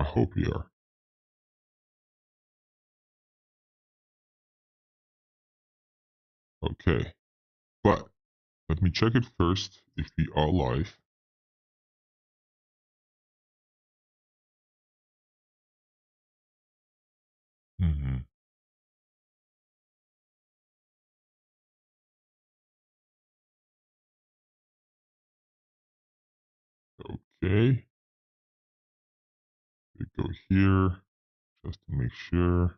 I hope we are. Okay. But let me check it first if we are live. Mm-hmm. Okay. We go here just to make sure.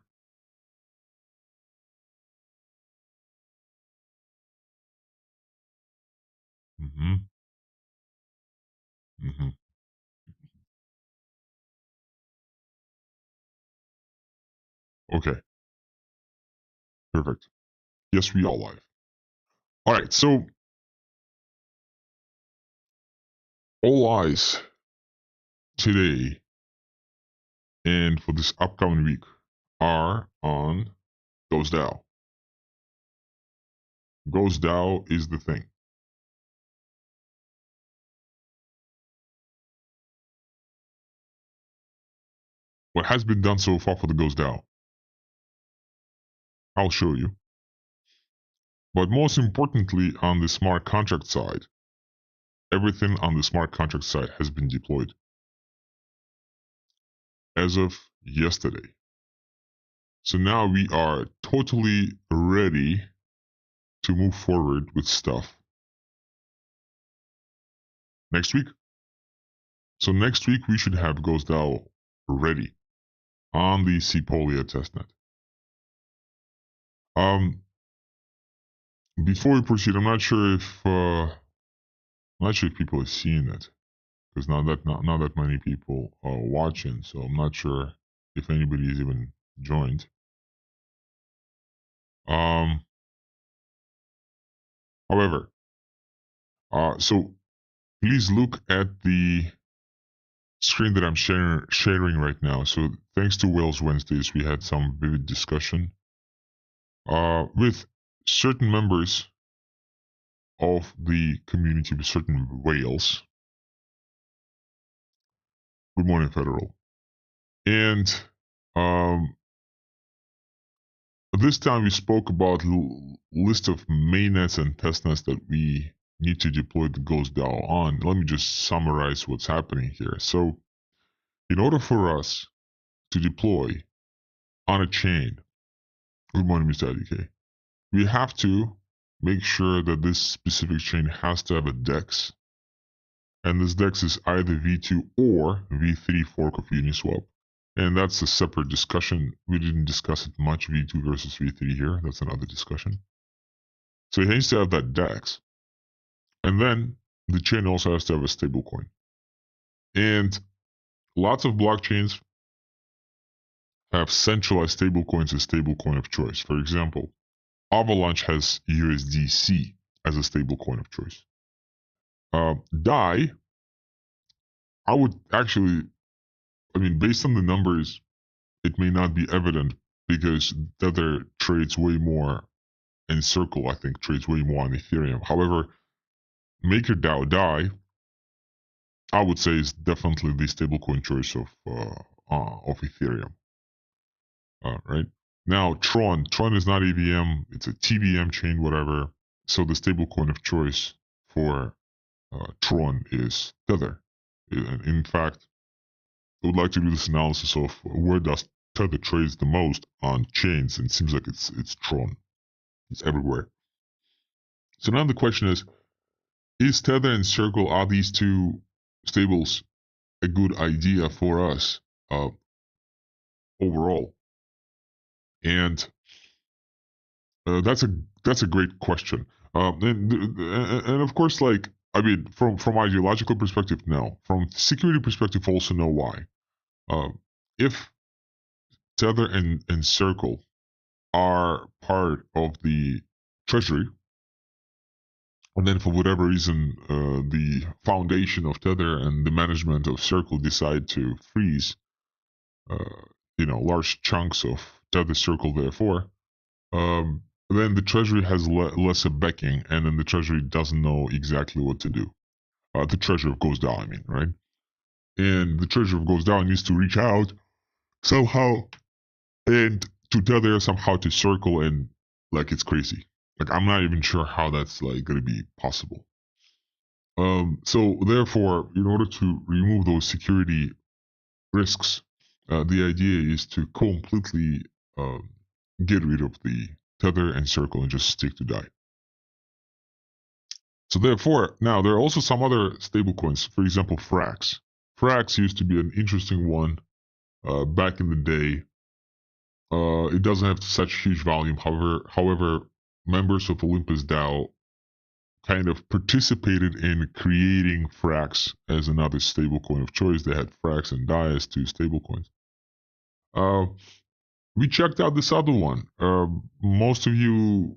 Mm-hmm. Mm-hmm. Okay. Perfect. Yes, we are live. All right. So all eyes today and for this upcoming week are on Ghost DAO. Ghost DAO is the thing. What has been done so far for the Ghost DAO? I'll show you. But most importantly, on the smart contract side, everything on the smart contract side has been deployed as of yesterday. So now we are totally ready to move forward with stuff next week. So next week we should have Ghost DAO ready on the Sepolia testnet. Um, before we proceed, I'm not sure if people are seeing it because not that many people are watching, so I'm not sure if anybody is even joined. Um, however, so please look at the screen that I'm sharing right now. So thanks to Wales Wednesdays, we had some vivid discussion with certain members of the community, with certain whales. Good morning, Federal. And um, this time we spoke about list of mainnets and testnets that we need to deploy the Ghost DAO on. Let me just summarize what's happening here. So in order for us to deploy on a chain, good morning, Mr. IDK, we have to make sure that this specific chain has to have a DEX. And this DEX is either V2 or V3 fork of Uniswap. And that's a separate discussion. We didn't discuss it much, V2 versus V3 here. That's another discussion. So it needs to have that DEX. And then the chain also has to have a stablecoin. And lots of blockchains have centralized stablecoins as stablecoin of choice. For example, Avalanche has USDC as a stablecoin of choice. DAI, I would actually, based on the numbers, it may not be evident because Tether trades way more, and Circle, I think, trades way more on Ethereum. However, MakerDAO DAI, I would say, is definitely the stablecoin choice of Ethereum. Right now, Tron is not EVM; it's a TVM chain, whatever. So the stablecoin of choice for Tron is Tether. In fact, I would like to do this analysis of where does Tether trades the most on chains, and it seems like it's Tron. It's everywhere. So now the question is Tether and Circle, are these two stables a good idea for us overall? And that's a great question. And of course, like from ideological perspective, no. From security perspective, also know why. If Tether and Circle are part of the treasury, and then for whatever reason, the foundation of Tether and the management of Circle decide to freeze, uh, large chunks of Tether Circle. Therefore, then the treasury has less of backing, and then the treasury doesn't know exactly what to do. The treasury goes down. Right? and the treasurer goes down, needs to reach out somehow and to Tether somehow to circle, and like it's crazy. Like I'm not even sure how that's like gonna be possible. So therefore, in order to remove those security risks, the idea is to completely um, get rid of the Tether and Circle and just stick to DAI. So therefore, now there are also some other stablecoins. For example, Frax. Frax used to be an interesting one back in the day. It doesn't have such huge volume. However, members of Olympus DAO kind of participated in creating Frax as another stablecoin of choice. They had Frax and DAI as two stablecoins. We checked out this other one. Most of you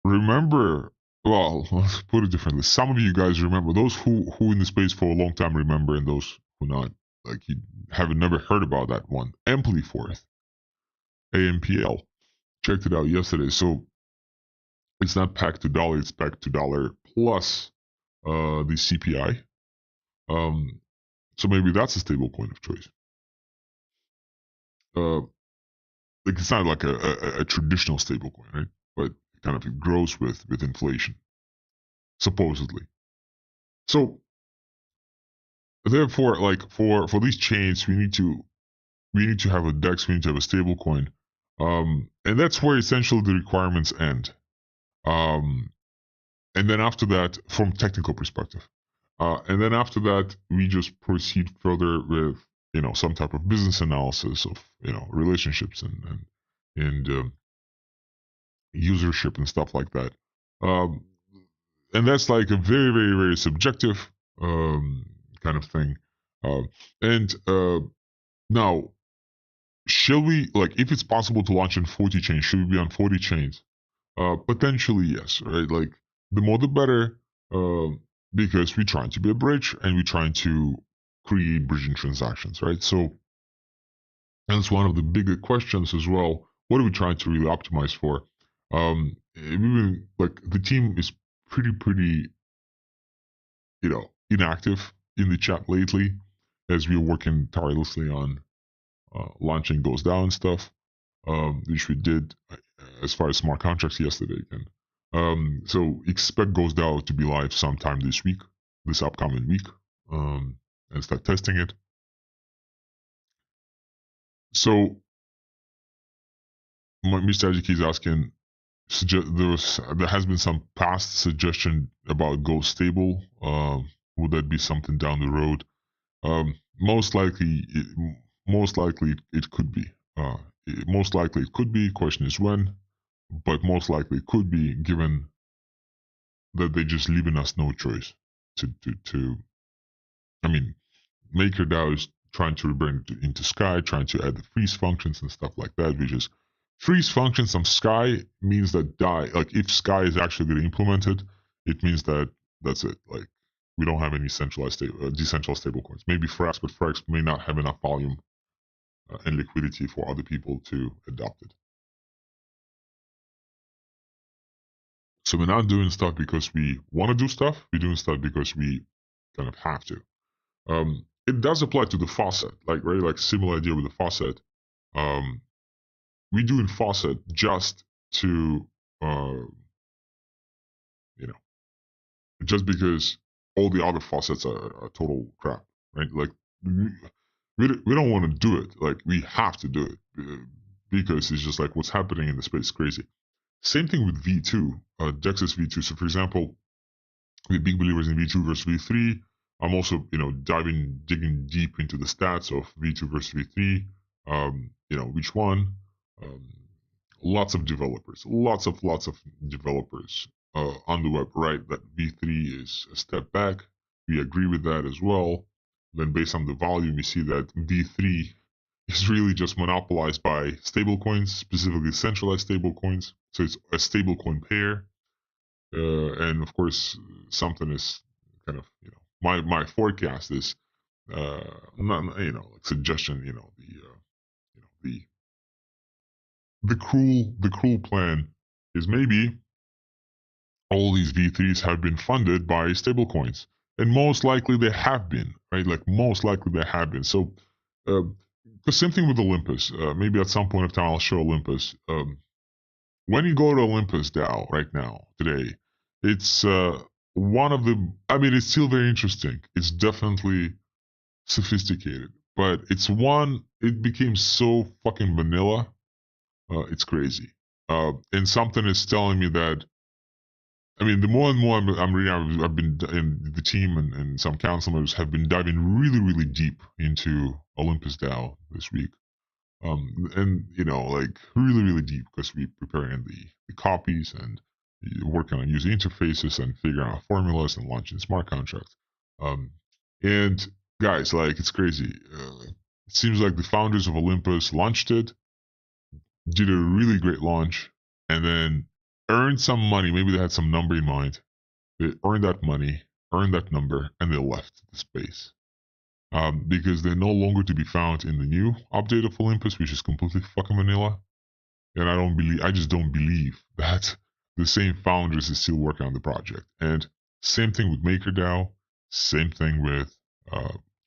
remember. Well, let's put it differently. Some of you guys remember. Those who in the space for a long time remember, and those who not, like you haven't never heard about that one. Ampliforth, AMPL. Checked it out yesterday. So it's not pegged to dollar. It's pegged to dollar plus the CPI. So maybe that's a stable coin of choice. Like it's not like a traditional stable coin, right? But it kind of grows with inflation, supposedly. So therefore, like for these chains, we need to have a DEX, we need to have a stable coin, and that's where essentially the requirements end. And then after that, from technical perspective, and then after that, we just proceed further with some type of business analysis of relationships and usership and stuff like that. And that's like a very very very subjective kind of thing. And now, shall we, like, if it's possible to launch on 40 chains, should we be on 40 chains? Potentially yes, right? Like the more the better, because we're trying to be a bridge and we're trying to create bridging transactions, right? So that's one of the bigger questions as well. What are we trying to really optimize for? Like the team is pretty inactive in the chat lately, as we're working tirelessly on launching Goes Down stuff, which we did as far as smart contracts yesterday again. So expect Goes Down to be live sometime this upcoming week, and start testing it. So Mr. Ajiki is asking, there has been some past suggestion about Go Stable. Would that be something down the road? Most likely it could be. Most likely it could be. Question is when, but most likely it could be, given that they're just leaving us no choice to I mean, MakerDAO is trying to rebrand it into Sky, trying to add the freeze functions and stuff like that. We just freeze functions on Sky means that like if Sky is actually getting implemented, it means that that's it. Like we don't have any decentralized stablecoins. Maybe Frax, but Frax may not have enough volume and liquidity for other people to adopt it. So we're not doing stuff because we want to do stuff. We're doing stuff because we kind of have to. It does apply to the faucet, like similar idea with the faucet. We do in faucet just to, just because all the other faucets are total crap, right? Like we don't want to do it. Like we have to do it because it's just like what's happening in the space is crazy. Same thing with V2, Dexys V2. So for example, we're big believers in V2 versus V3. I'm also, digging deep into the stats of V2 versus V3. Which one? Lots of developers on the web, right? That V3 is a step back. We agree with that as well. Then based on the volume, we see that V3 is really just monopolized by stablecoins, specifically centralized stablecoins. So it's a stablecoin pair. And of course, something is kind of, my forecast is, not, like suggestion, the cruel plan is maybe all these V3s have been funded by stablecoins. and most likely they have been, right? Like most likely they have been. So, the same thing with Olympus. Maybe at some point of time I'll show Olympus. When you go to Olympus DAO right now, today, it's one of the. I mean, it's still very interesting. It's definitely sophisticated, but it's one. It became so fucking vanilla. It's crazy. And something is telling me that. I mean, the more and more I'm reading, I've been in the team and some council members have been diving really, really deep into Olympus DAO this week. And like really, really deep because we're preparing the copies and working on user interfaces and figuring out formulas and launching smart contracts. Um, and guys, like it's crazy. It seems like the founders of Olympus launched it, did a really great launch, and then earned some money. Maybe they had some number in mind. They earned that money, earned that number, and they left the space. Because they're no longer to be found in the new update of Olympus, which is completely fucking vanilla. And I just don't believe that the same founders is still working on the project. And same thing with MakerDAO, same thing with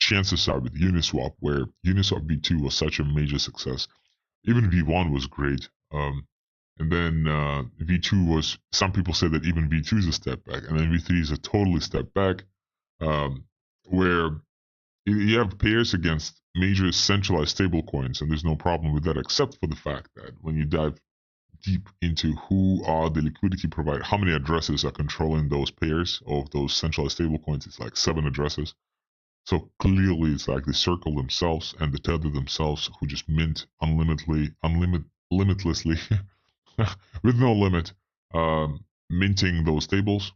chances are with Uniswap, where Uniswap V2 was such a major success. Even V1 was great. And then V2 was, some people say that even V2 is a step back, and then V3 is a totally step back, where you have pairs against major centralized stablecoins, and there's no problem with that, except for the fact that when you dive deep into who are the liquidity provider, how many addresses are controlling those pairs of those centralized stablecoins, it's like 7 addresses. So clearly, it's like the Circle themselves and the Tether themselves who just mint limitlessly, with no limit, minting those stables,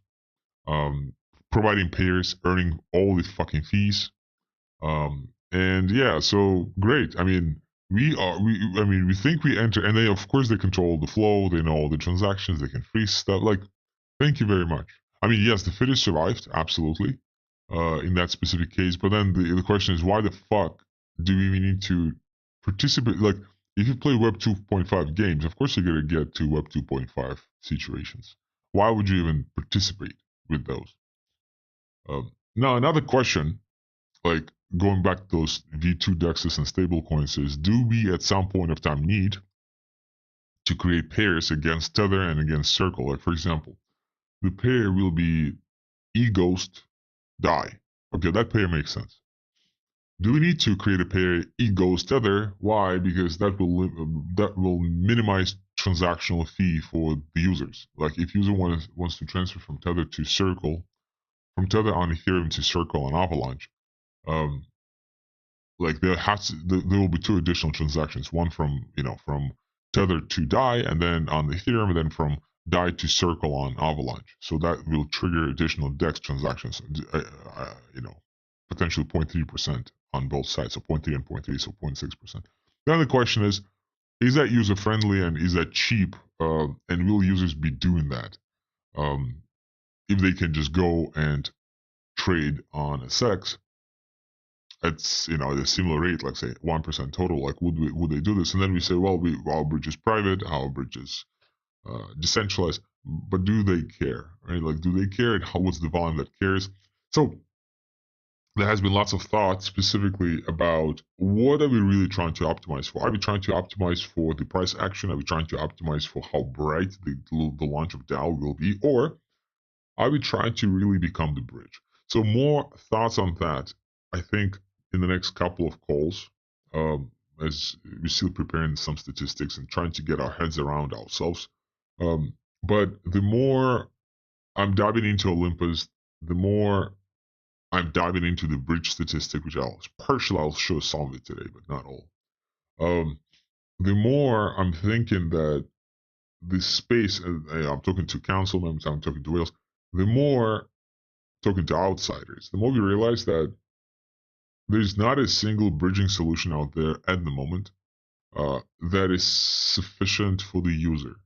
providing payers, earning all the fucking fees. And yeah, so great. I mean, we think we enter, and they, of course, they control the flow, they know all the transactions, they can freeze stuff. Like, thank you very much. I mean, yes, the fittest survived, absolutely, in that specific case. But then the question is, why the fuck do we even need to participate? Like, if you play Web 2.5 games, of course you're gonna get to Web 2.5 situations. Why would you even participate with those? Now, another question, like going back to those V2 dexes and stablecoins, is do we at some point of time need to create pairs against Tether and against Circle? Like, for example, the pair will be eGhost DAI. Okay, that pair makes sense. Do we need to create a pair eGhost Tether? Why? Because that will minimize transactional fee for the users. Like if user wants to transfer from Tether to Circle, from Tether on Ethereum to Circle on Avalanche, um, like there will be 2 additional transactions, one from from Tether to DAI, and then on Ethereum, and then from DAI to Circle on Avalanche. So that will trigger additional DEX transactions. Potentially 0.3% on both sides, so 0.3 and 0.3, so 0.6%. Then the question is that user friendly and is that cheap? And will users be doing that if they can just go and trade on SX? It's at a similar rate, like say 1% total. Like would they do this? And then we say, well, our bridge is private, our bridge is decentralized, but do they care? Right? Like, do they care? And what's the volume that cares? So there has been lots of thought specifically about what are we really trying to optimize for? Are we trying to optimize for the price action? Are we trying to optimize for how bright the launch of DAO will be? Or are we trying to really become the bridge? So more thoughts on that, I think, in the next couple of calls, as we're still preparing some statistics and trying to get our heads around ourselves. But the more I'm diving into Olympus, the more I'm diving into the bridge statistic, which I'll show some of it today, but not all. The more I'm thinking that this space, I'm talking to council members, I'm talking to whales, the more talking to outsiders, the more we realize that there's not a single bridging solution out there at the moment that is sufficient for the user.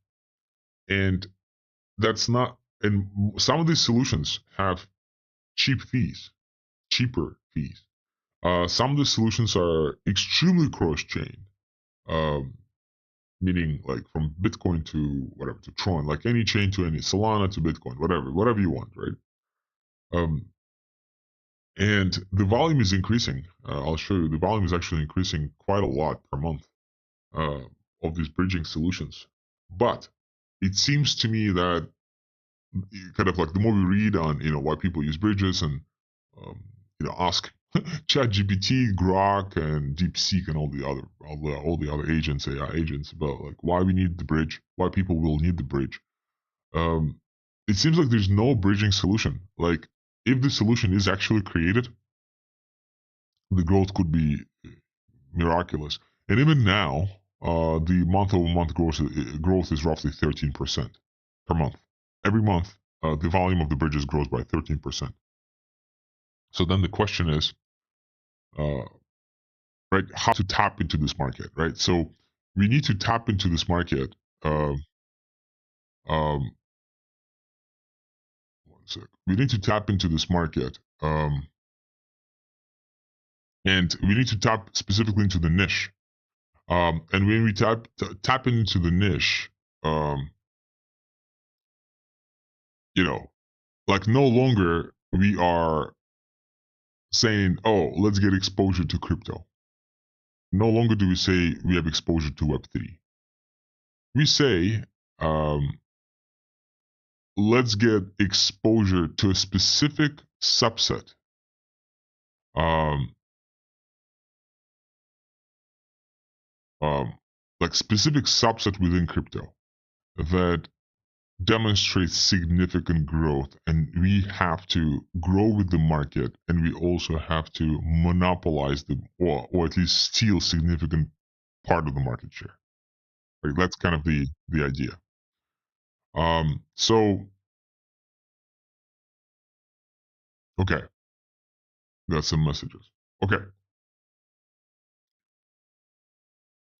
And that's not, and some of these solutions have cheaper fees. Some of the solutions are extremely cross-chain, meaning like from Bitcoin to whatever, to Tron, like any chain to any Solana to Bitcoin, whatever you want, right? And the volume is increasing. I'll show you. The volume is actually increasing quite a lot per month uh, of these bridging solutions. But it seems to me that kind of like the more we read on why people use bridges and um, ask ChatGPT, Grok, and DeepSeek, and all the other agents, AI agents, about like why we need the bridge, why people will need the bridge. Um, it seems like there's no bridging solution. Like if the solution is actually created, the growth could be miraculous. And even now, the month-over-month growth is roughly 13% per month. Every month, the volume of the bridges grows by 13%. So then the question is, uh, right, how to tap into this market, right? So we need to tap into this market. Uh, um, one sec. We need to tap into this market, and we need to tap specifically into the niche. And when we tap into the niche, um, you know, like no longer we are saying, oh, let's get exposure to crypto. No longer do we say we have exposure to Web3. We say, um, let's get exposure to a specific subset, um, um, like specific subset within crypto that demonstrates significant growth, and we have to grow with the market, and we also have to monopolize the or at least steal significant part of the market share. Like that's kind of the idea. So okay, got some messages. Okay,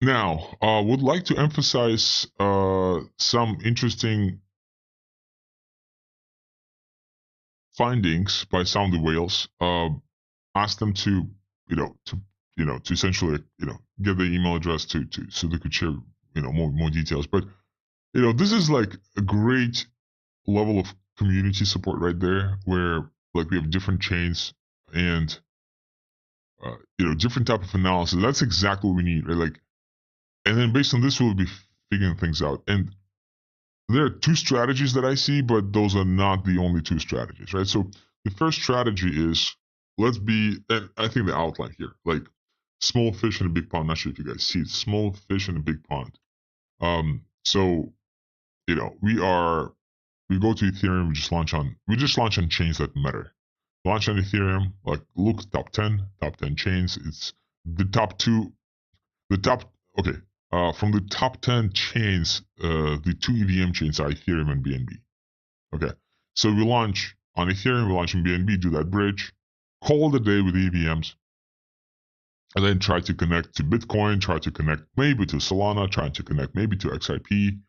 now would like to emphasize some interesting findings by some of the whales. Ask them to to essentially get their email address to so they could share more details. But this is like a great level of community support right there, where like we have different chains and different type of analysis. That's exactly what we need, right? Like, and then based on this, we'll be figuring things out. And there are two strategies that I see, but those are not the only two strategies, right? So the first strategy is let's be, and I think the outline here, like small fish in a big pond. Not sure if you guys see it, small fish in a big pond. So we go to Ethereum, we just launch on chains that matter. Launch on Ethereum, like look top 10 chains. It's the top two, the top, okay. From the top 10 chains, the two EVM chains are Ethereum and BNB. Okay. So we launch on Ethereum, we launch on BNB, do that bridge, call the day with EVMs, and then try to connect to Bitcoin, try to connect maybe to Solana, try to connect maybe to XRP,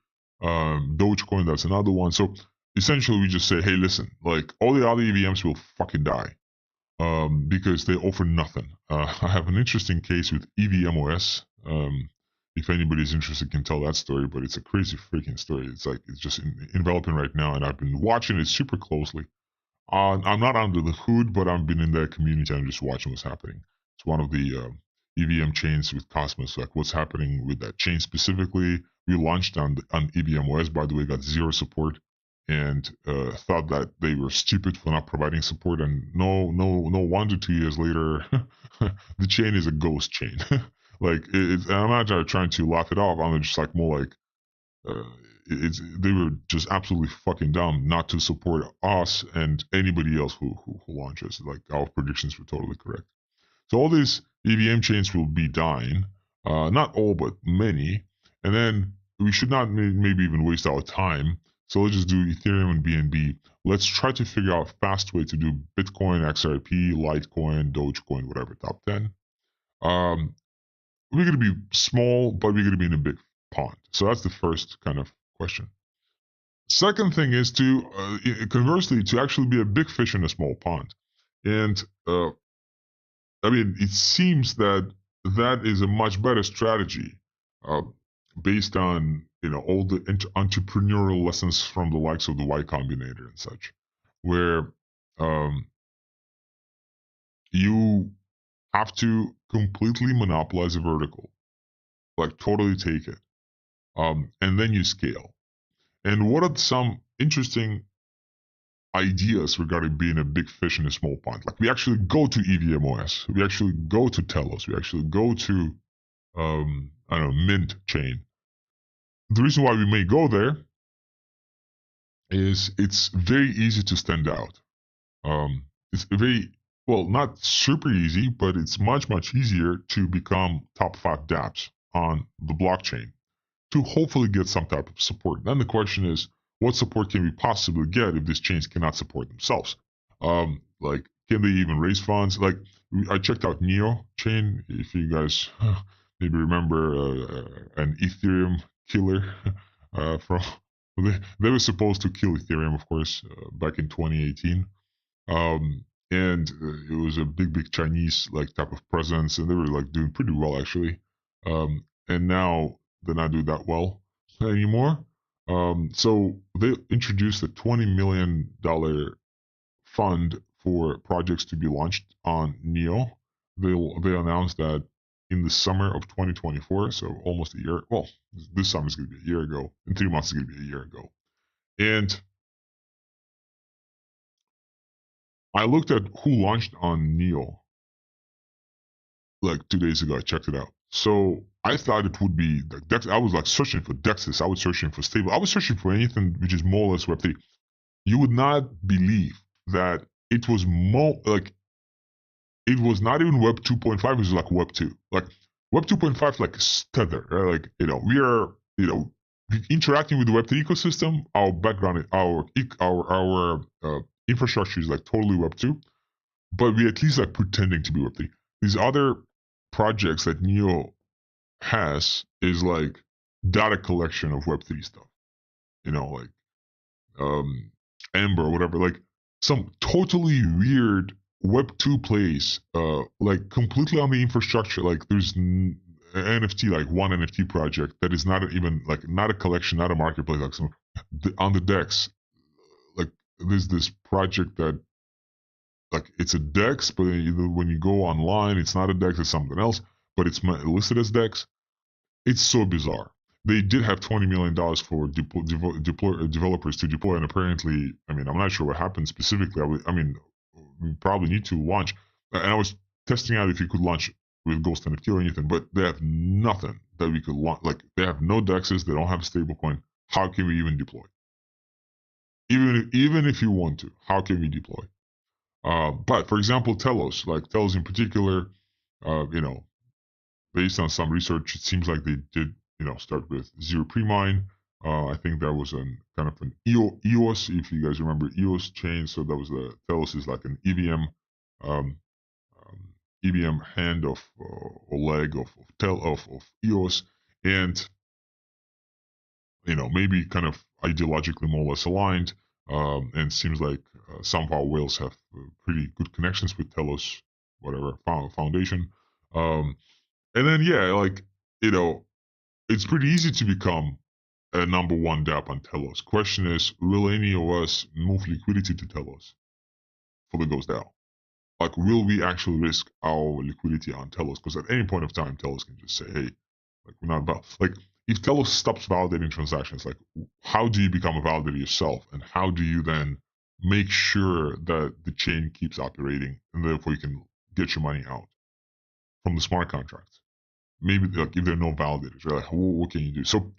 Dogecoin, that's another one. So essentially, we just say, hey, listen, like all the other EVMs will fucking die because they offer nothing. I have an interesting case with EVMOS. If anybody's interested, can tell that story, but it's a crazy freaking story. It's like it's just enveloping right now, and I've been watching it super closely. I'm not under the hood, but I've been in that community and just watching what's happening. It's one of the EVM chains with Cosmos, like what's happening with that chain specifically. We launched on EVMOS, by the way, got zero support, and thought that they were stupid for not providing support. And no wonder 2 years later, the chain is a ghost chain. Like I'm not trying to laugh it off. I'm just like more like uh, they were just absolutely fucking dumb not to support us and anybody else who launches. Like our predictions were totally correct. So all these EVM chains will be dying, not all but many, and then we should not maybe even waste our time. So let's just do Ethereum and BNB. Let's try to figure out a fast way to do Bitcoin, XRP, Litecoin, Dogecoin, whatever, top 10. Um, we're going to be small, but we're going to be in a big pond. So that's the first kind of question. Second thing is to, conversely, to actually be a big fish in a small pond. And I mean, it seems that that is a much better strategy uh, based on all the entrepreneurial lessons from the likes of the Y Combinator and such, where um, you have to completely monopolize a vertical, like totally take it, and then you scale. And what are some interesting ideas regarding being a big fish in a small pond? Like we actually go to EVMOS, we actually go to Telos, we actually go to I don't know, Mint chain. The reason why we may go there is it's very easy to stand out. It's very well, not super easy, but it's much easier to become top 5 dApps on the blockchain to hopefully get some type of support. Then the question is, what support can we possibly get if these chains cannot support themselves? Like, can they even raise funds? Like, I checked out Neo chain. If you guys maybe remember an Ethereum killer from they were supposed to kill Ethereum, of course, back in 2018. And it was a big Chinese like type of presence, and they were like doing pretty well actually. And now they're not doing that well anymore. So they introduced a $20 million fund for projects to be launched on Neo. They announced that in the summer of 2024, so almost a year. Well, this summer is going to be a year ago. In 3 months, is going to be a year ago. And I looked at who launched on Neo like 2 days ago. I checked it out. So I thought it would be like Dex. I was like searching for Dexes. I was searching for stable. I was searching for anything which is more or less Web3. You would not believe that it was more like it was not even Web 2.5. It was like Web 2. Like Web 2.5, like Tether. Right? Like we are interacting with the Web 3 ecosystem. Our background, our infrastructure is like totally Web 2, but we at least like pretending to be Web 3. These other projects that Neo has is like data collection of Web3 stuff. Like um, Ember or whatever. Like some totally weird Web2 plays, like completely on the infrastructure. Like there's NFT, like one NFT project that is not even like not a collection, not a marketplace. Like some on the DEX, like there's this project that like it's a DEX, but when you go online, it's not a DEX, it's something else, but it's listed as DEX. It's so bizarre. They did have $20 million for developers to deploy, and apparently, I mean, I'm not sure what happened specifically. I mean, we probably need to launch. And I was testing out if you could launch with Ghost NFT or anything, but they have nothing that we could launch. Like they have no DEXs, they don't have a stablecoin. How can we even deploy? Even if you want to, how can we deploy? But for example, Telos in particular, you know, based on some research, it seems like they did, start with zero pre-mine. I think that was an kind of an EOS, if you guys remember EOS chain. So that was Telos is like an EVM, um, EVM hand of or leg of EOS, and maybe kind of ideologically more or less aligned. And seems like somehow whales have pretty good connections with Telos, whatever foundation. And then yeah, like it's pretty easy to become a number one dApp on Telos. Question is, will any of us move liquidity to Telos for the Ghost DAO? Like, will we actually risk our liquidity on Telos? Because at any point of time, Telos can just say, hey, like we're not about like if Telos stops validating transactions, like how do you become a validator yourself, and how do you then make sure that the chain keeps operating, and therefore you can get your money out from the smart contracts? Maybe like if there are no validators, right? Like, what can you do? So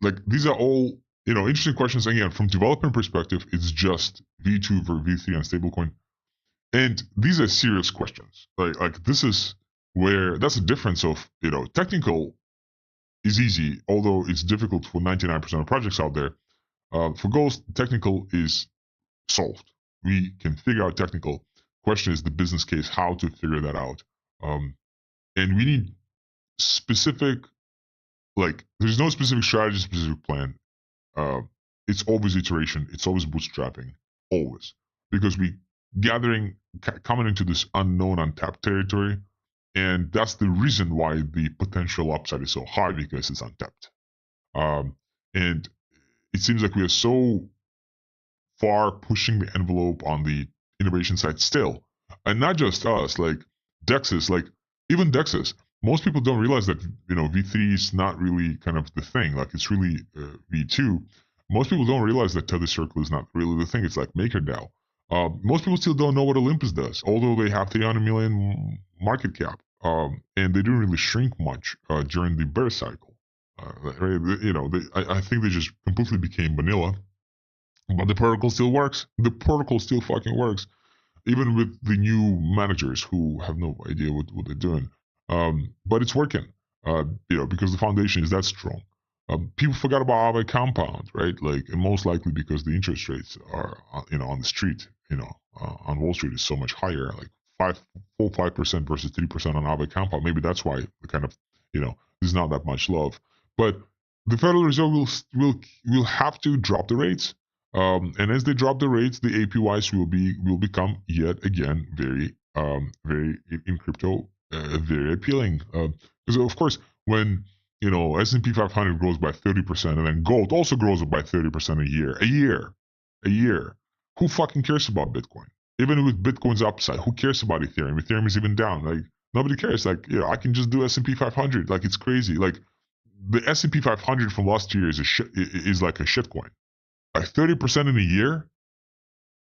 like these are all interesting questions. Again, from development perspective, it's just V2 for V3 on stablecoin, and these are serious questions. Like this is where that's the difference of technical is easy, although it's difficult for 99% of projects out there. For Ghost, technical is solved. We can figure out technical. Question is the business case, how to figure that out. And we need specific, like, there's no specific strategy, specific plan. It's always iteration. It's always bootstrapping, always, because we gathering coming into this unknown, untapped territory, and that's the reason why the potential upside is so high, because it's untapped. And it seems like we are so far pushing the envelope on the innovation side still. And not just us, like Dexes, like even Dexes. Most people don't realize that V3 is not really kind of the thing. Like it's really V2. Most people don't realize that Tether Circle is not really the thing. It's like MakerDAO. Most people still don't know what Olympus does, although they have 300 million market cap, and they didn't really shrink much during the bear cycle. I think they just completely became vanilla, but the protocol still works. The protocol still fucking works, even with the new managers who have no idea what they're doing. But it's working, because the foundation is that strong. People forgot about Aave Compound, right? Like, and most likely because the interest rates are, on the street, on Wall Street is so much higher, like 5% versus 3% on Aave Compound. Maybe that's why the kind of, there's not that much love. But the Federal Reserve will have to drop the rates. And as they drop the rates, the APYs will become yet again very in crypto very appealing. Because of course, when S&P 500 grows by 30%, and then gold also grows by 30% a year, who fucking cares about Bitcoin? Even with Bitcoin's upside, who cares about Ethereum? Ethereum is even down. Like nobody cares. Like I can just do S&P 500. Like it's crazy. Like the S&P 500 from last year is like a shitcoin. Like 30% in a year,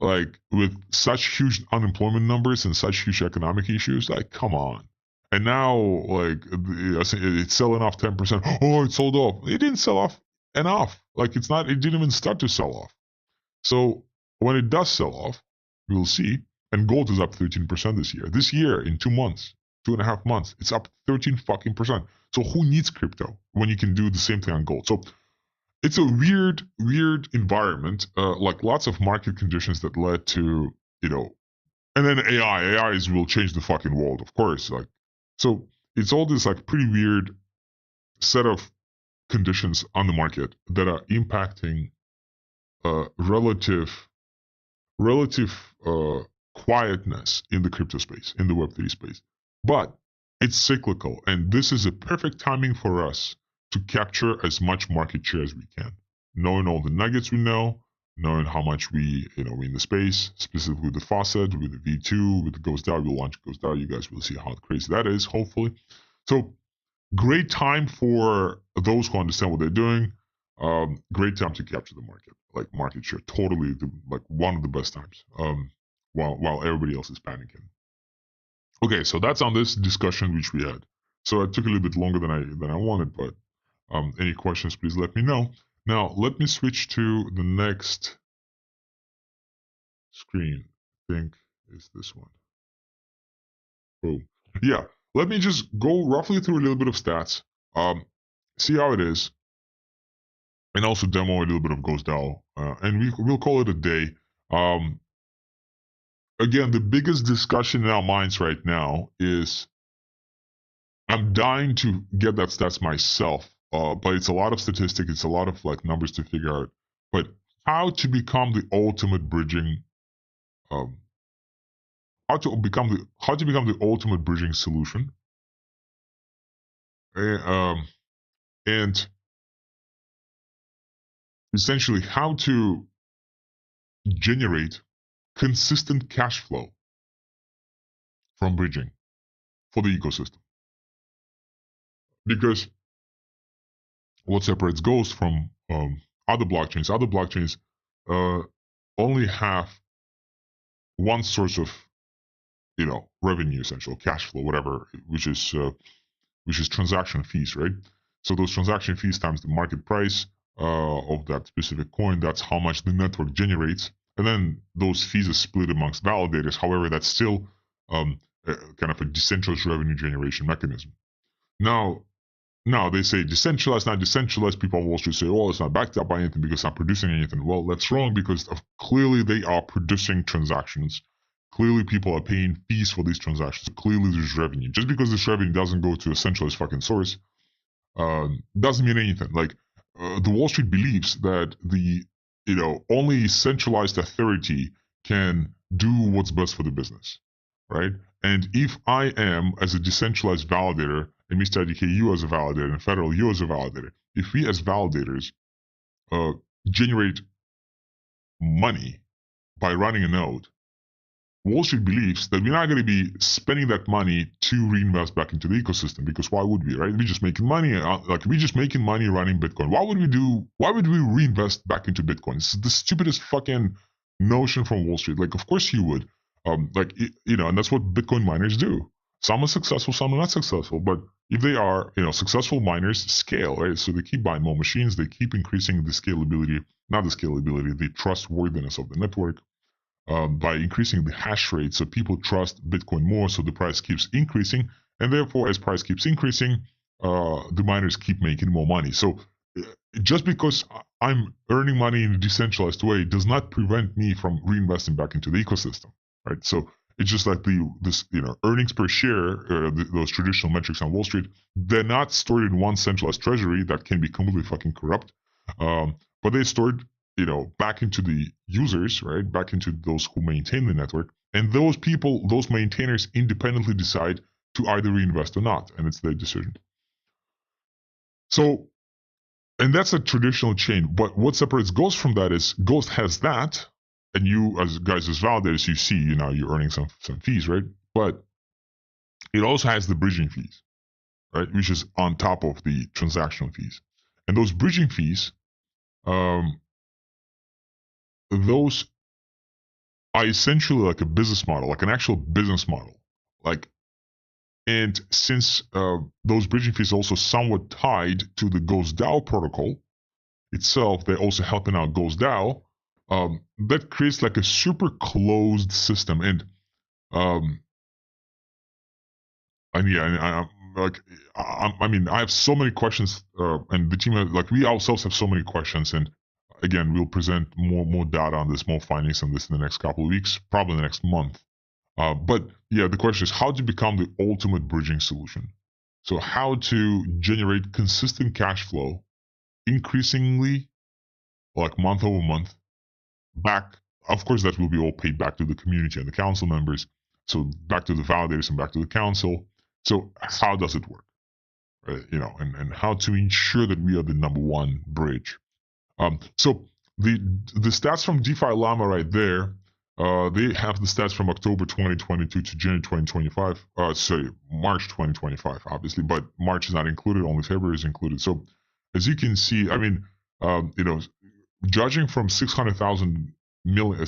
like with such huge unemployment numbers and such huge economic issues, like come on. And now, like it's selling off 10%. Oh, it sold off. It didn't sell off enough. Like it didn't even start to sell off. So when it does sell off, we'll see. And gold is up 13% this year. This year, in 2 months, 2.5 months, it's up 13 fucking percent. So who needs crypto when you can do the same thing on gold? So it's a weird environment, like lots of market conditions that led to, and then AI will change the fucking world, of course. Like, so it's all this like pretty weird set of conditions on the market that are impacting relative quietness in the crypto space, in the Web3 space. But it's cyclical, and this is a perfect timing for us to capture as much market share as we can, knowing all the nuggets we know, knowing how much we're in the space, specifically with the faucet, with the V2, with the Ghost DAO. We'll launch Ghost DAO. You guys will see how crazy that is, hopefully. So great time for those who understand what they're doing. Great time to capture the market, like market share. Totally, like one of the best times. While everybody else is panicking. Okay, so that's on this discussion which we had. So it took a little bit longer than I wanted, but any questions, please let me know. Now let me switch to the next screen. I think is this one. Oh, yeah. Let me just go roughly through a little bit of stats. See how it is, and also demo a little bit of Ghost DAO, and we'll call it a day. Again, the biggest discussion in our minds right now is I'm dying to get that stats myself, but it's a lot of statistics, it's a lot of like numbers to figure out. But how to become the ultimate bridging, how to become the ultimate bridging solution, and essentially how to generate consistent cash flow from bridging for the ecosystem. Because what separates Ghost from other blockchains only have one source of revenue, essential cash flow, whatever, which is transaction fees, right? So those transaction fees times the market price of that specific coin, that's how much the network generates, and then those fees are split amongst validators. However, that's still kind of a decentralized revenue generation mechanism. Now they say decentralized, not decentralized. People on Wall Street say, "Oh, it's not backed up by anything because it's not producing anything." Well, that's wrong, because clearly they are producing transactions. Clearly people are paying fees for these transactions. Clearly there's revenue. Just because this revenue doesn't go to a centralized fucking source doesn't mean anything. Like the Wall Street believes that the only centralized authority can do what's best for the business, right? And if I am, as a decentralized validator, and Mr. IDK, you as a validator, and Federal, you as a validator, if we as validators generate money by running a node, Wall Street believes that we're not going to be spending that money to reinvest back into the ecosystem, because why would we, right? We're just making money, we're just making money running Bitcoin. Why would we reinvest back into Bitcoin? It's the stupidest fucking notion from Wall Street. Like, of course you would. And that's what Bitcoin miners do. Some are successful, some are not successful, but if they are, successful miners scale, right? So they keep buying more machines, they keep increasing the scalability, not the scalability, the trustworthiness of the network. By increasing the hash rate, so people trust Bitcoin more, so the price keeps increasing, and therefore, as price keeps increasing, the miners keep making more money. So just because I'm earning money in a decentralized way does not prevent me from reinvesting back into the ecosystem, right? So it's just like earnings per share, those traditional metrics on Wall Street, they're not stored in one centralized treasury that can be completely fucking corrupt, but they're stored back into the users, right? Back into those who maintain the network. And those people, those maintainers independently decide to either reinvest or not. And it's their decision. So, and that's a traditional chain. But what separates Ghost from that is Ghost has that. And you, as validators, you see, you're earning some fees, right? But it also has the bridging fees, right? Which is on top of the transactional fees. And those bridging fees, those are essentially like a business model, like an actual business model. And since those bridging fees are also somewhat tied to the Ghost DAO protocol itself, they're also helping out Ghost DAO. That creates like a super closed system. And I have so many questions, and the team, we ourselves have so many questions, and again, we'll present more data on this, more findings on this in the next couple of weeks, probably the next month. But the question is how to become the ultimate bridging solution. So how to generate consistent cash flow, increasingly, like month over month, back. Of course, that will be all paid back to the community and the council members. So back to the validators and back to the council. So how does it work? And how to ensure that we are the number one bridge. So the stats from DeFi Llama right there, they have the stats from October 2022 to January 2025. March 2025, obviously, but March is not included. Only February is included. So as you can see, judging from 600 million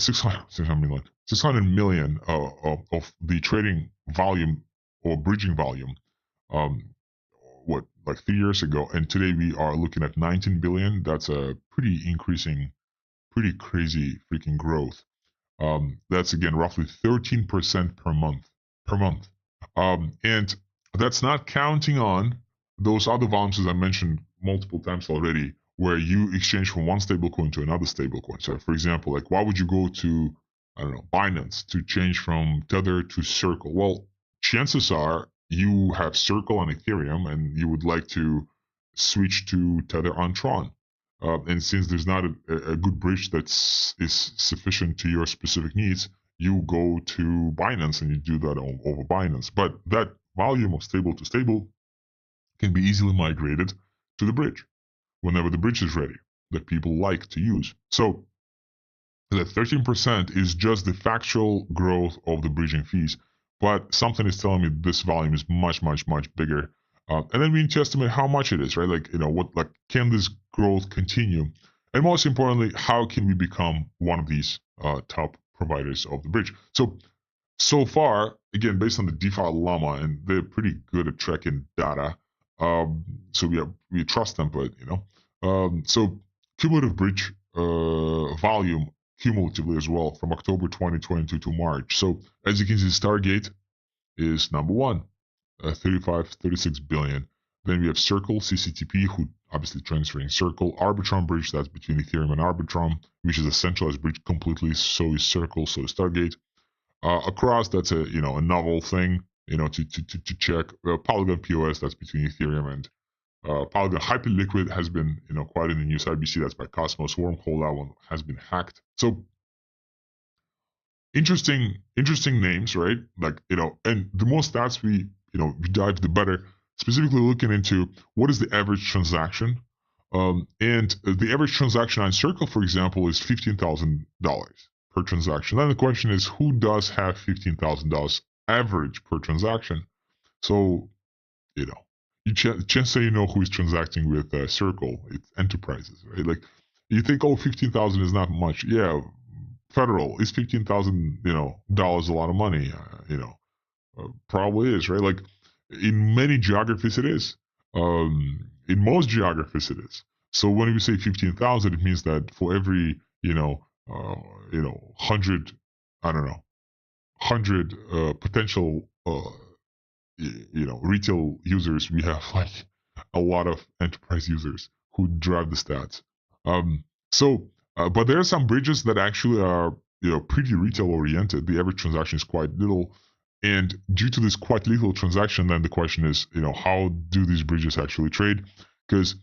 of the trading volume or bridging volume, 3 years ago, and today we are looking at 19 billion. That's a pretty crazy freaking growth. That's again roughly 13% per month. And that's not counting on those other volumes, as I mentioned multiple times already, where you exchange from one stablecoin to another stablecoin. So for example, why would you go to, Binance to change from Tether to Circle? Well, chances are you have Circle on Ethereum and you would like to switch to Tether on Tron. And since there's not a good bridge that is sufficient to your specific needs, you go to Binance and you do that over Binance. But that volume of stable to stable can be easily migrated to the bridge whenever the bridge is ready that people like to use. So the 13% is just the factual growth of the bridging fees. But something is telling me this volume is much, much, much bigger. And then we need to estimate how much it is, right? Can this growth continue? And most importantly, how can we become one of these top providers of the bridge? So far, again, based on the DeFi Llama, and they're pretty good at tracking data. So we trust them, but so cumulative bridge volume cumulatively as well from October 2022 to March. So as you can see, Stargate is number one, 36 billion. Then we have Circle, CCTP, who obviously transferring Circle. Arbitrum bridge, that's between Ethereum and Arbitrum, which is a centralized bridge completely. So is Circle, so is Stargate. Across, that's a novel thing, to check. Polygon POS, that's between Ethereum and Polygon. Hyperliquid has been, quite in the news. IBC, that's by Cosmos. Wormhole, that one has been hacked. So interesting names, right? And the more stats we dive, the better. Specifically looking into what is the average transaction, and the average transaction on Circle, for example, is $15,000. per transaction. Then the question is, who does have $15,000 average per transaction? So, you know, you can't say you know who is transacting with Circle. It's enterprises, right? Like, you think, oh, 15,000 is not much. Yeah, federal is 15,000, dollars a lot of money. Probably is, right? Like, in many geographies, it is. In most geographies, it is. So when we say 15,000, it means that for every, 100, I don't know, 100 potential, retail users, we have like a lot of enterprise users who drive the stats. But there are some bridges that actually are, pretty retail oriented. The average transaction is quite little. And due to this quite little transaction, then the question is, how do these bridges actually trade? Because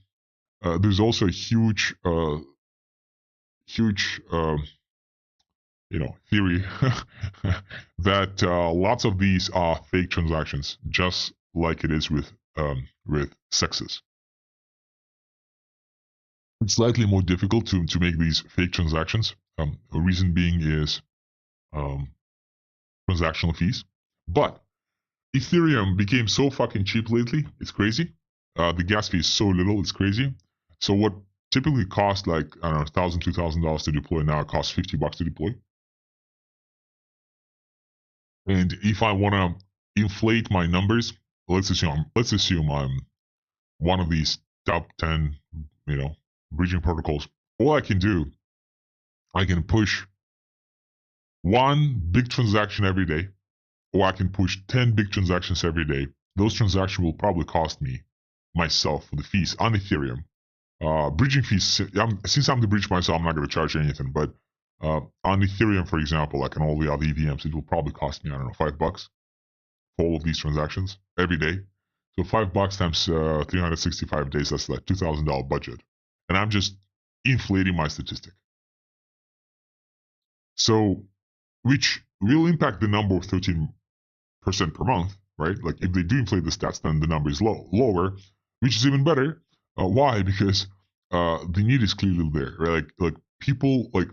there's also a huge, theory that lots of these are fake transactions, just like it is with sexes. It's slightly more difficult to make these fake transactions. The reason being is transactional fees. But Ethereum became so fucking cheap lately, it's crazy. The gas fee is so little, it's crazy. So what typically cost like, I don't know, $1,000, $2,000 to deploy, now it costs $50 to deploy. And if I want to inflate my numbers, let's assume I'm one of these top 10, bridging protocols. All I can do, I can push one big transaction every day, or I can push 10 big transactions every day. Those transactions will probably cost me myself for the fees on Ethereum. Bridging fees, since I'm the bridge myself, I'm not going to charge anything. But on Ethereum, for example, like on all the other EVMs, it will probably cost me, I don't know, $5 for all of these transactions every day. So $5 times 365 days, that's like $2,000 budget. And I'm just inflating my statistic. So, which will impact the number of 13% per month, right? Like if they do inflate the stats, then the number is lower, which is even better. Why? Because the need is clearly there, right? Like people, like,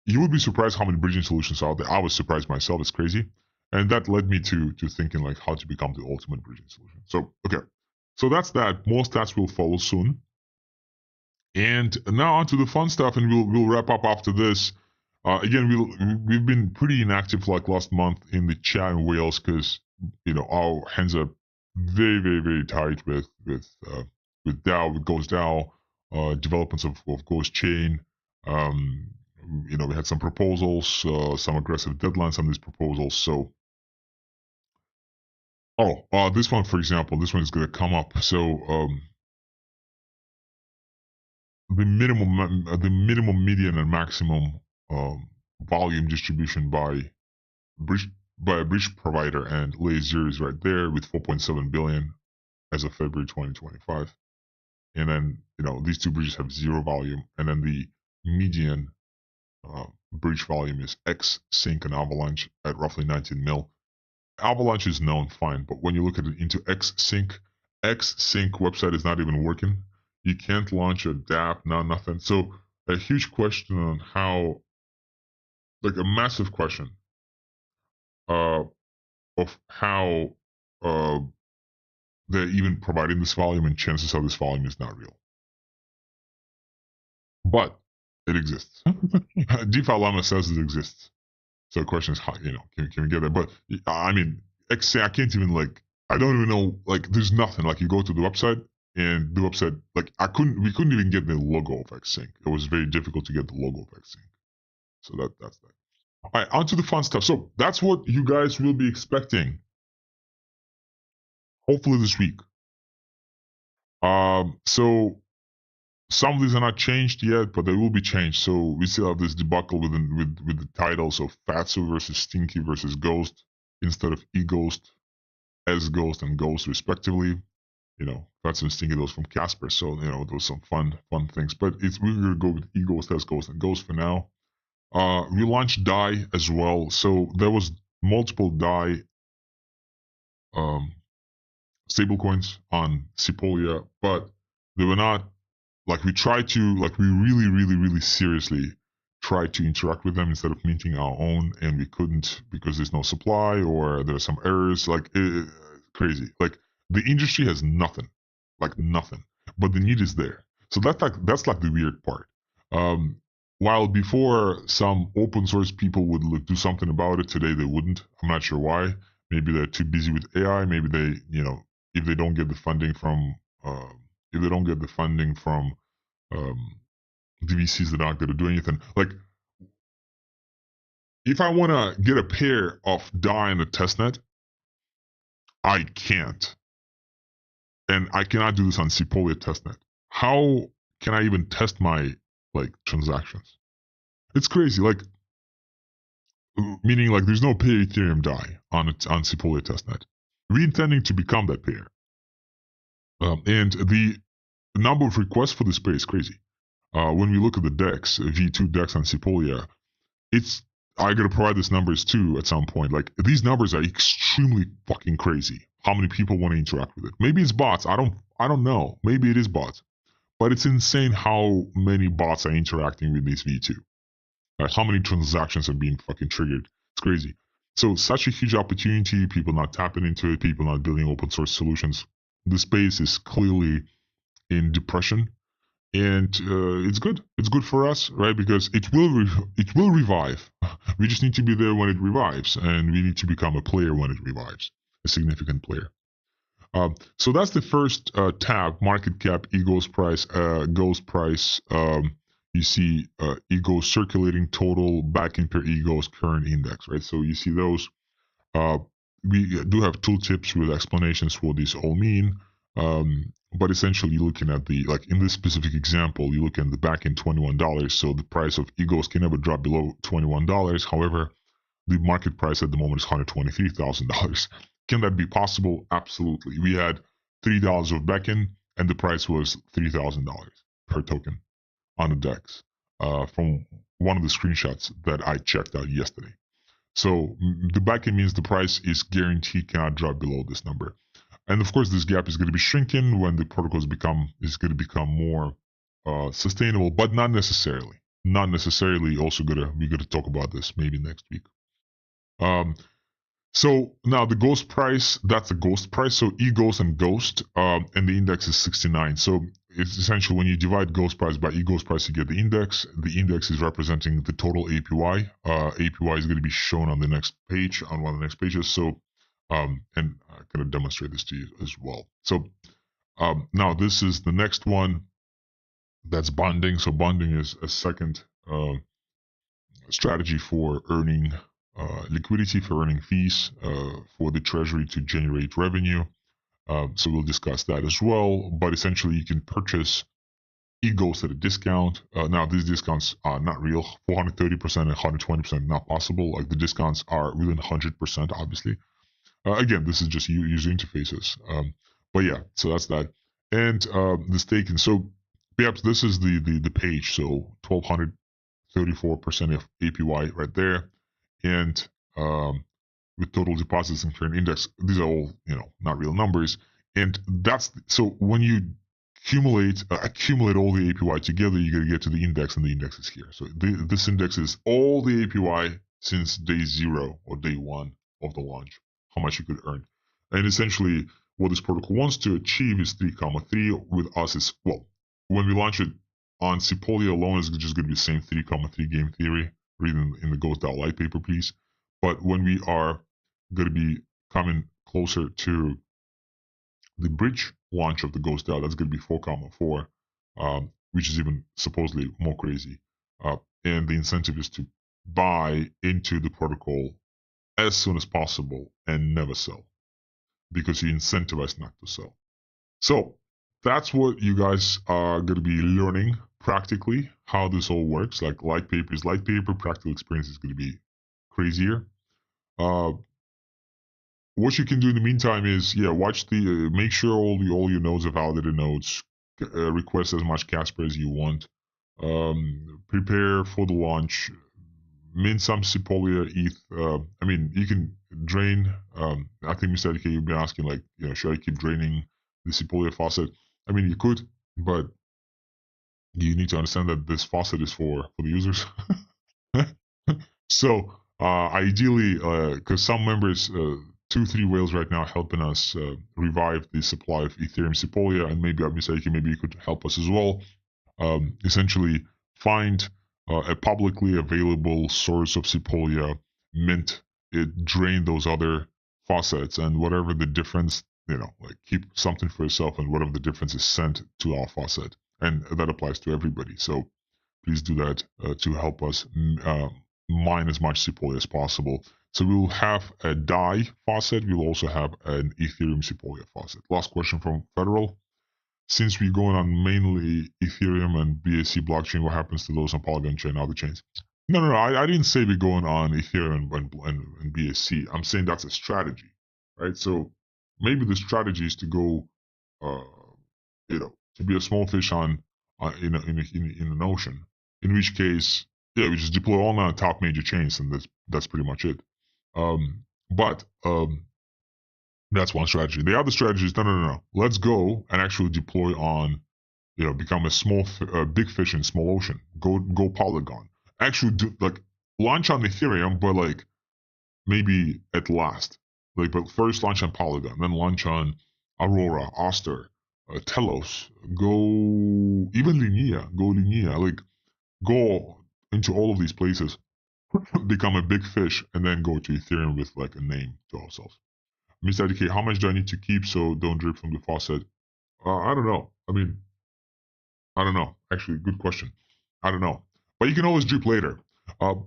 you would be surprised how many bridging solutions are out there. I was surprised myself. It's crazy. And that led me to thinking like how to become the ultimate bridging solution. So, okay. So that's that. More stats will follow soon. And now on to the fun stuff, and we'll wrap up after this. Again, we've been pretty inactive like last month in the chat in Wales because our hands are very, very, very tight with DAO, with Ghost DAO, developments of Ghost Chain. We had some proposals, some aggressive deadlines on these proposals. So, this one, for example, this one is going to come up. So, the minimum, median, and maximum volume distribution by a bridge provider and layer 0 is right there with 4.7 billion as of February 2025. And then these two bridges have zero volume, and then the median bridge volume is Xsync and Avalanche at roughly 19 mil. Avalanche is known, fine, but when you look at it into Xsync website is not even working. You can't launch a dApp, nothing. So a huge question on how, like a massive question of how they're even providing this volume, and chances are this volume is not real. But it exists. DeFi Llama says it exists. So the question is, how, can we get that? But I mean, I can't even I don't even know, there's nothing. Like you go to the website, and the website, we couldn't even get the logo of Xsync. It was very difficult to get the logo of Xsync. So that's that. All right, on to the fun stuff. So that's what you guys will be expecting. Hopefully this week. So some of these are not changed yet, but they will be changed. So we still have this debacle with the titles of Fatso versus Stinky versus Ghost instead of eGhost, sGhost, and Ghost respectively. Fatso and Stinky, those from Casper. So those some fun things. But we're gonna go with eGhost, sGhost, and Ghost for now. We launched DAI as well. So there was multiple DAI stablecoins on Sepolia, but they were not we tried to we really, really, really seriously tried to interact with them instead of minting our own, and we couldn't because there's no supply or there are some errors. Like crazy. Like the industry has nothing, like nothing, but the need is there. So that's like the weird part. Um, while before some open source people would do something about it, today they wouldn't. I'm not sure why. Maybe they're too busy with AI. Maybe they, if they don't get the funding from, if they don't get the funding from um, the VCs, they're not going to do anything. Like, if I want to get a pair of DAI in the testnet, I can't, and I cannot do this on Sepolia testnet. How can I even test my transactions? It's crazy. Like, meaning like there's no pair Ethereum DAI on Sepolia testnet. We're intending to become that pair, and the number of requests for this pair is crazy. When we look at the DEX, V2 DEX on Sepolia, it's I gotta provide these numbers too at some point. Like these numbers are extremely fucking crazy. How many people want to interact with it? Maybe it's bots. I don't know. Maybe it is bots, but it's insane how many bots are interacting with this V2. How many transactions are being fucking triggered? It's crazy. So such a huge opportunity. People not tapping into it. People not building open source solutions. The space is clearly in depression, and it's good. It's good for us, right? Because it will revive. We just need to be there when it revives, and we need to become a player when it revives, a significant player. So that's the first tab: market cap, Ego's price, Ghost price. You see Ego circulating total backing per Ego's current index, right? So you see those. We do have tooltips with explanations for these all mean. But essentially, you're looking at in this specific example, you look at the back end $21. So the price of Egos can never drop below $21. However, the market price at the moment is $123,000. Can that be possible? Absolutely. We had $3 of back end, and the price was $3,000 per token on the DEX from one of the screenshots that I checked out yesterday. So the back end means the price is guaranteed cannot drop below this number. And of course, this gap is going to be shrinking when the protocols is going to become more sustainable, but not necessarily. Not necessarily. Also, we're gonna talk about this maybe next week. So now the Ghost price, that's a Ghost price. So Egos and Ghost, and the index is 69. So it's essentially when you divide Ghost price by Egos price, you get the index. The index is representing the total APY. APY is going to be shown on the next page, on one of the next pages. So, and I'm going to demonstrate this to you as well. So now this is the next one. That's bonding. So bonding is a second strategy for earning liquidity, for earning fees, for the treasury to generate revenue. So we'll discuss that as well. But essentially, you can purchase Egos at a discount. Now, these discounts are not real. 430% and 120% not possible. Like the discounts are within 100%, obviously. Again, this is just user interfaces. But yeah, so that's that. And the staking. So perhaps this is the page. So 1,234% of APY right there. And with total deposits and current index, these are all not real numbers. And that's so when you accumulate all the APY together, you're gonna get to the index, and the index is here. So this index is all the APY since day 0 or day 1 of the launch, how much you could earn. And essentially, what this protocol wants to achieve is 3,3. With us, is when we launch it on Sepolia alone, it's just going to be the same 3,3 game theory. Read in the Ghost DAO light paper, please. But when we are going to be coming closer to the bridge launch of the Ghost DAO, that's going to be 4,4, which is even supposedly more crazy. And the incentive is to buy into the protocol as soon as possible and never sell, because you incentivize not to sell. So that's what you guys are going to be learning practically, how this all works. Like light paper is light paper, practical experience is going to be crazier. What you can do in the meantime is, watch make sure all your nodes are validated nodes. Request as much Casper as you want. Prepare for the launch. Mint some Sepolia ETH. I mean, you can drain. I think Mr. DK, you've been asking, should I keep draining the Sepolia faucet? I mean, you could, but you need to understand that this faucet is for the users. So ideally, because some members, 2, 3 whales right now helping us revive the supply of Ethereum Sepolia, and maybe Misaki, maybe you could help us as well. Essentially, find a publicly available source of Sepolia, mint it, drain those other faucets, and whatever the difference, like keep something for yourself, and whatever the difference is sent to our faucet, and that applies to everybody. So please do that to help us mine as much Sepolia as possible. So we will have a DAI faucet. We will also have an Ethereum Sepolia faucet. Last question from Federal. Since we're going on mainly Ethereum and BSC blockchain, what happens to those on Polygon chain and other chains? No. I didn't say we're going on Ethereum and BSC. I'm saying that's a strategy, right? So maybe the strategy is to go, to be a small fish in an ocean. In which case, yeah, we just deploy all on top major chains, and that's pretty much it. But that's one strategy. The other strategy is no. Let's go and actually deploy on, become a big fish in small ocean. Go Polygon. Actually do launch on Ethereum, but maybe at last. But first launch on Polygon, then launch on Aurora, Oster, Telos. Go even Linea. Go Linea. Go into all of these places, become a big fish, and then go to Ethereum with a name to ourselves. Mr. DK, how much do I need to keep so don't drip from the faucet? I don't know. I don't know. Actually, good question. I don't know. But you can always drip later.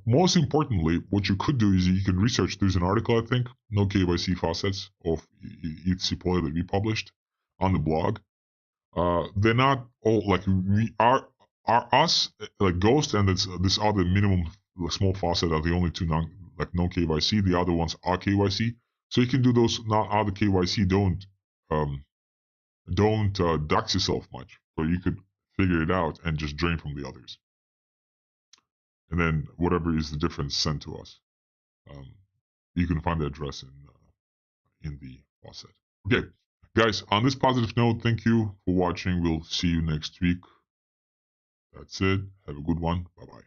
Most importantly, what you could do is you can research. There's an article, I think, No KYC Faucets of ETH Sepolia that we published on the blog. They're not all we are us Ghost and this other minimum small faucet are the only two no KYC. The other ones are KYC. So you can do those not other KYC. Don't dox yourself much. So you could figure it out and just drain from the others. And then whatever is the difference sent to us. You can find the address in the faucet. Okay, guys, on this positive note, thank you for watching. We'll see you next week. That's it. Have a good one. Bye-bye.